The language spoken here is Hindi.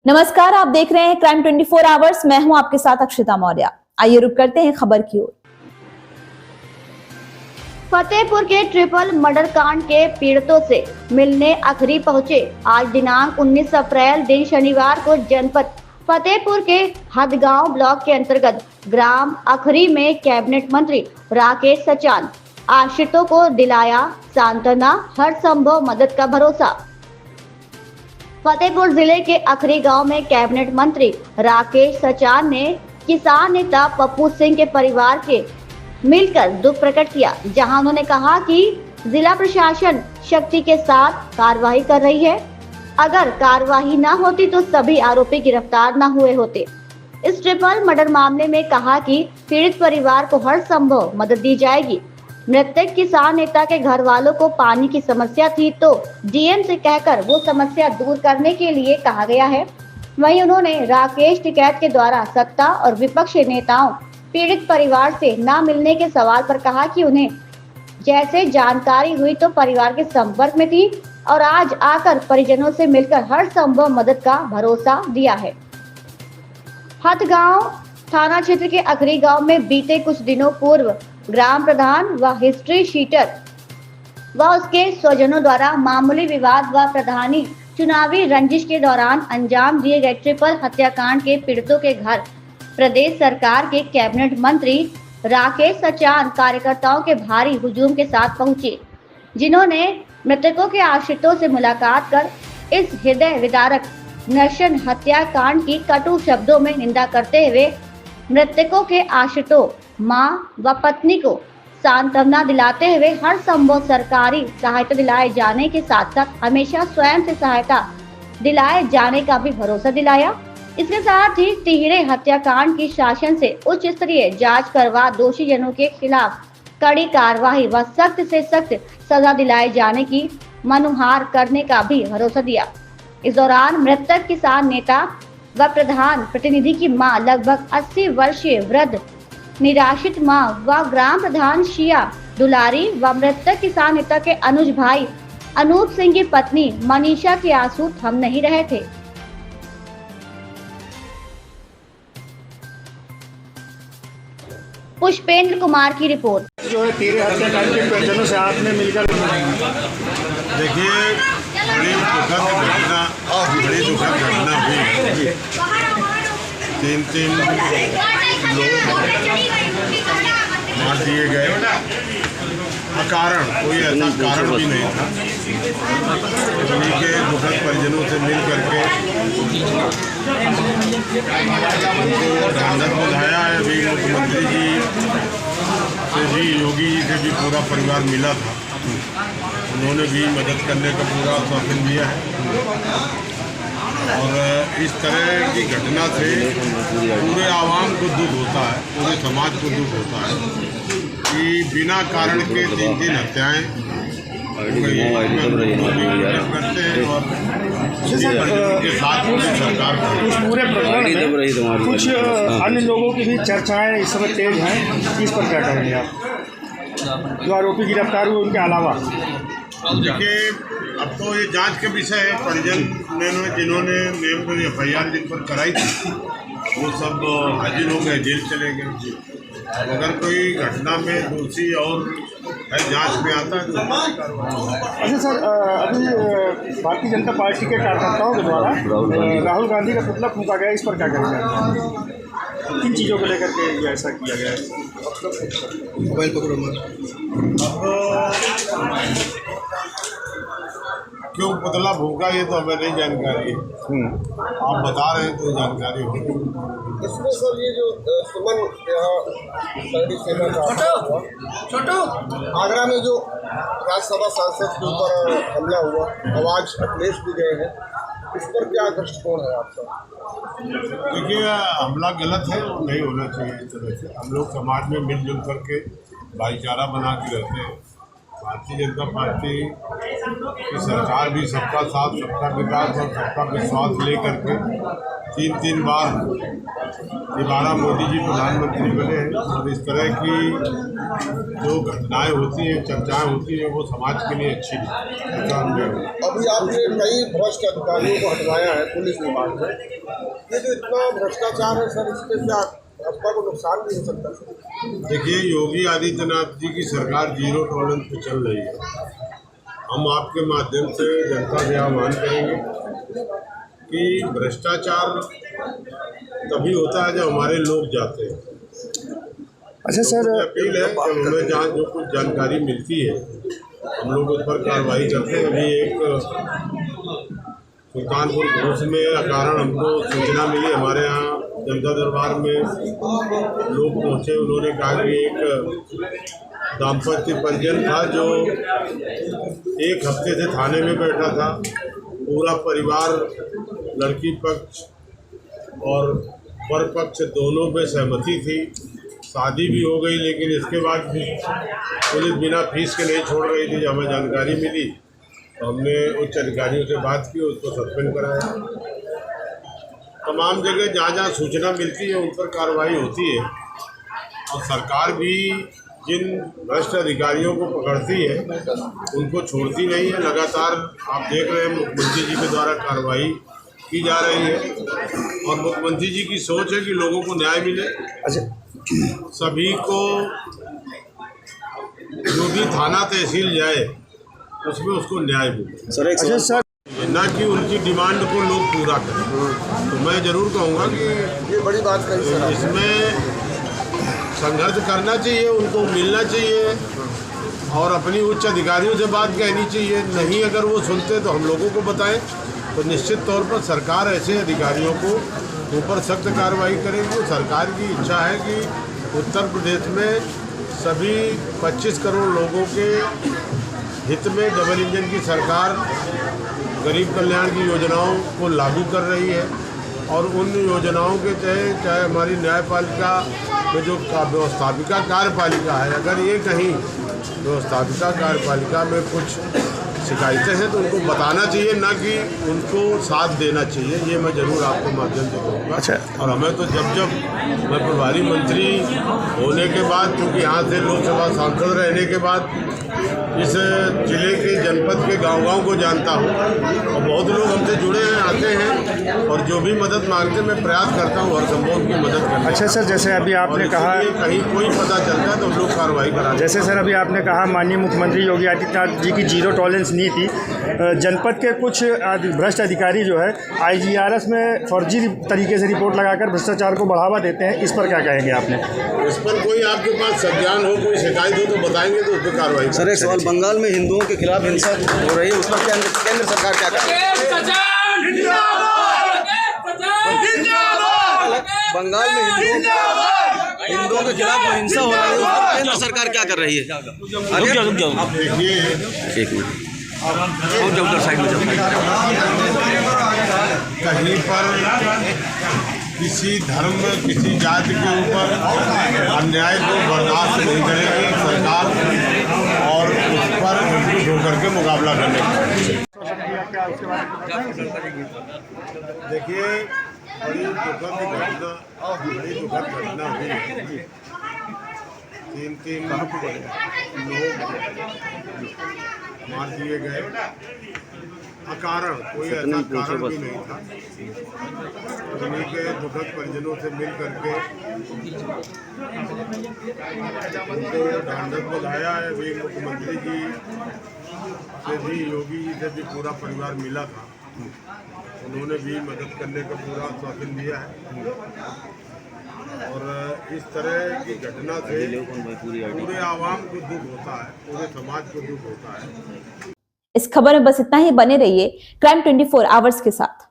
नमस्कार, आप देख रहे हैं क्राइम 24 आवर्स। मैं हूं आपके साथ अक्षिता मौर्य। आइए रुक करते हैं खबर की ओर। फतेहपुर के ट्रिपल मर्डर कांड के पीड़ितों से मिलने अखरी पहुंचे। आज दिनांक 19 अप्रैल दिन शनिवार को जनपद फतेहपुर के हदगांव ब्लॉक के अंतर्गत ग्राम अखरी में कैबिनेट मंत्री राकेश सचान आश्रितों को दिलाया सांत्वना, हर संभव मदद का भरोसा। फतेहपुर जिले के अखरी गांव में कैबिनेट मंत्री राकेश सचान ने किसान नेता पप्पू सिंह के परिवार के मिलकर दुख प्रकट किया, जहां उन्होंने कहा कि जिला प्रशासन शक्ति के साथ कार्रवाई कर रही है। अगर कार्रवाई न होती तो सभी आरोपी गिरफ्तार न हुए होते। इस ट्रिपल मर्डर मामले में कहा कि पीड़ित परिवार को हर संभव मदद दी जाएगी। मृतक किसान नेता के घर वालों को पानी की समस्या थी तो डीएम से कहकर वो समस्या दूर करने के लिए कहा गया है। वहीं उन्होंने राकेश टिकैत के द्वारा सत्ता और विपक्ष नेताओं पीड़ित परिवार से न मिलने के सवाल पर कहा कि उन्हें जैसे जानकारी हुई तो परिवार के संपर्क में थी और आज आकर परिजनों से मिलकर हर संभव मदद का भरोसा दिया है। हदगांव थाना क्षेत्र के अखरी गांव में बीते कुछ दिनों पूर्व ग्राम प्रधान व हिस्ट्री शीटर व उसके स्वजनों द्वारा मामूली विवाद व प्रधानी चुनावी रंजिश के दौरान अंजाम दिए गए ट्रिपल हत्याकांड के पीड़ितों के घर प्रदेश सरकार के कैबिनेट मंत्री राकेश सचान कार्यकर्ताओं के भारी हुजूम के साथ पहुंचे, जिन्होंने मृतकों के आश्रितों से मुलाकात कर इस हृदय विदारक नरशंस हत्याकांड की कटु शब्दों में निंदा करते हुए मृतकों के आश्रितों, मां व पत्नी को सांत्वना दिलाते हुए हर संभव सरकारी सहायता दिलाए जाने के साथ साथ हमेशा स्वयं से सहायता दिलाए जाने का भी भरोसा दिलाया। इसके साथ ही तिहरे हत्याकांड की शासन से उच्च स्तरीय जांच करवा दोषी जनों के खिलाफ कड़ी कार्रवाई व सख्त से सख्त सजा दिलाए जाने की मनुहार करने का भी भरोसा दिया। इस दौरान मृतक किसान नेता व प्रधान प्रतिनिधि की मां लगभग 80 वर्षीय वृद्ध निराश्रित मां व ग्राम प्रधान शिया दुलारी व मृतक किसान नेता के अनुज भाई अनूप सिंह की पत्नी मनीषा के आंसू थम नहीं रहे थे। पुष्पेंद्र कुमार की रिपोर्ट। जो है तीरे हत्याकांड के परिजनों से आपने मिलकर देखिए, बड़ी दुखद घटना हुई। तीन लोग मार दिए गए अकारण, कोई ऐसा कारण भी नहीं था। उन्हीं के दुखद परिजनों से मिल करके उनको ढांढस बंधाया है। अभी मुख्यमंत्री जी से भी, योगी जी से भी पूरा परिवार मिला था, उन्होंने भी मदद करने का पूरा आश्वासन दिया है। और इस तरह की घटना से पूरे आवाम को दुख होता है, पूरे समाज को दुख होता है कि बिना कारण के तीन हत्याएं करते हैं और के साथ सरकार इस पूरे प्रकरण में कुछ अन्य लोगों की भी चर्चाएं इस समय तेज हैं। इस पर क्या कहेंगे आप, जो आरोपी गिरफ्तार हुए उनके अलावा? देखिए, अब तो ये जांच के विषय है। परिजन जिन्होंने नेम एफआईआर जिन पर कराई थी वो सब हाजिर हो गए, जेल चले गए। अगर कोई घटना में दोषी और जांच में आता है तो अच्छा सर, अभी भारतीय जनता पार्टी के कार्यकर्ताओं के द्वारा राहुल गांधी का पुतला फूंका गया, इस पर क्या करेंगे? किन चीज़ों को लेकर के ये ऐसा किया गया है? मोबाइल पकड़ो मत। क्यों पुतला फूंका ये तो हमें नहीं जानकारी है। आप बता रहे हैं तो जानकारी हो। इसमें सर ये जो सुमन यहाँ सेना का छोटो आगरा में जो राज्यसभा सांसद के ऊपर हमला हुआ, आवाज अखिलेश भी गए हैं, इस पर क्या दृष्टिकोण है आपका? देखिए, हमला गलत है और नहीं होना चाहिए इस तरह से। हम लोग समाज में मिलजुल करके भाईचारा बना के रहते हैं। भारतीय जनता पार्टी की सरकार भी सबका साथ, सबका विकास और सबका विश्वास ले करके तीन बार दोबारा मोदी जी प्रधानमंत्री बने हैं और इस तरह की जो घटनाएं होती हैं, चर्चाएं होती हैं, वो समाज के लिए अच्छी नहीं। अभी आपने कई भ्रष्ट अधिकारियों को हटवाया है पुलिस विभाग में, ये जो इतना भ्रष्टाचार है सर, इसके क्या भाजपा को नुकसान भी हो सकता है? देखिए, योगी आदित्यनाथ जी की सरकार जीरो टॉलरेंस पे चल रही है। हम आपके माध्यम से जनता से आह्वान करेंगे कि भ्रष्टाचार तभी होता है जब हमारे लोग जाते हैं। अच्छा सर, अपील है कि हमें जहाँ जो कुछ जानकारी मिलती है हम लोग उस पर कार्रवाई करते हैं। अभी एक सुल्तानपुर घोष में अकारण हमको सूचना मिली, हमारे यहाँ जनता दरबार में लोग पहुँचे, उन्होंने कहा कि एक दाम्पत्य परिजन था जो एक हफ्ते से थाने में बैठा था। पूरा परिवार, लड़की पक्ष और वर पक्ष दोनों पे सहमति थी, शादी भी हो गई, लेकिन इसके बाद भी पुलिस बिना फीस के नहीं छोड़ रही थी। जब हमें जानकारी मिली तो हमने उच्च अधिकारियों से बात की, उसको सस्पेंड कराया। तमाम जगह जहाँ जहाँ सूचना मिलती है उन पर कार्रवाई होती है और सरकार भी जिन भ्रष्ट अधिकारियों को पकड़ती है उनको छोड़ती नहीं है। लगातार आप देख रहे हैं मुख्यमंत्री जी के द्वारा कार्रवाई की जा रही है और मुख्यमंत्री जी की सोच है कि लोगों को न्याय मिले। सभी को जो भी थाना तहसील जाए उसमें उसको न्याय मिले। सर ना कि उनकी डिमांड को लोग पूरा करें। तो मैं ज़रूर कहूँगा कि ये बड़ी बात कही सर, इसमें संघर्ष करना चाहिए, उनको मिलना चाहिए और अपनी उच्च अधिकारियों से बात कहनी चाहिए। नहीं अगर वो सुनते तो हम लोगों को बताएं, तो निश्चित तौर पर सरकार ऐसे अधिकारियों को ऊपर सख्त कार्रवाई करेगी। सरकार की इच्छा है कि उत्तर प्रदेश में सभी 25 करोड़ लोगों के हित में डबल इंजन की सरकार गरीब कल्याण की योजनाओं को लागू कर रही है और उन योजनाओं के तहत चाहे हमारी न्यायपालिका में जो व्यवस्थापिका कार्यपालिका है, अगर ये कहीं व्यवस्थापिका कार्यपालिका में कुछ शिकायतें हैं तो उनको बताना चाहिए, ना कि उनको साथ देना चाहिए। ये मैं ज़रूर आपके माध्यम से कहूँगा। अच्छा। और हमें तो जब मैं प्रभारी मंत्री होने के बाद, क्योंकि यहाँ से लोकसभा सांसद रहने के बाद इस जिले के जनपद के गांव-गांव को जानता हूँ और बहुत लोग हमसे जुड़े हैं, आते हैं और जो भी मदद मांगते हैं मैं प्रयास करता हूँ हर संभव उनकी मदद करने। अच्छा सर, जैसे अभी आपने कहा कहीं कोई पता चलता है तो हम लोग कार्रवाई कराते। जैसे सर अभी आपने कहा माननीय मुख्यमंत्री योगी आदित्यनाथ जी की जीरो टॉलरेंस नीति, जनपद के कुछ भ्रष्ट अधिकारी जो है IGRS में फर्जी तरीके से रिपोर्ट लगाकर भ्रष्टाचार को बढ़ावा देते हैं, इस पर क्या कहेंगे आपने? इस पर कोई आपके पास संज्ञान हो, कोई शिकायत हो तो बताएंगे तो उस पर कार्रवाई। सर एक सवाल, बंगाल में हिंदुओं के खिलाफ हिंसा हो रही है, उस पर केंद्र सरकार क्या कर रही है? बंगाल में हिंदुओं के खिलाफ जो हिंसा हो रही है उस पर केंद्र सरकार क्या कर रही है? अब देखिए, एक मिनट उधर साइड में कहीं पर किसी धर्म, किसी जाति के ऊपर अन्याय को बर्दाश्त नहीं करेगी सरकार और उस पर एकजुट होकर के मुकाबला करने का। देखिए, बड़ी दुखद घटना हुई है। 3 लोग मार दिए गए अकारण, कोई ऐसा कारण भी नहीं था। उन्हीं के दुखद परिजनों से मिल करके उनको ढांढस बधाया है। भी मुख्यमंत्री जी से भी, योगी जी से भी पूरा परिवार मिला था, उन्होंने भी मदद करने का पूरा आश्वासन दिया है और इस तरह की घटना से पूरे आवाम को दुख होता है, पूरे समाज को दुख होता है। इस खबर में बस इतना ही। बने रहिए क्राइम 24 आवर्स के साथ।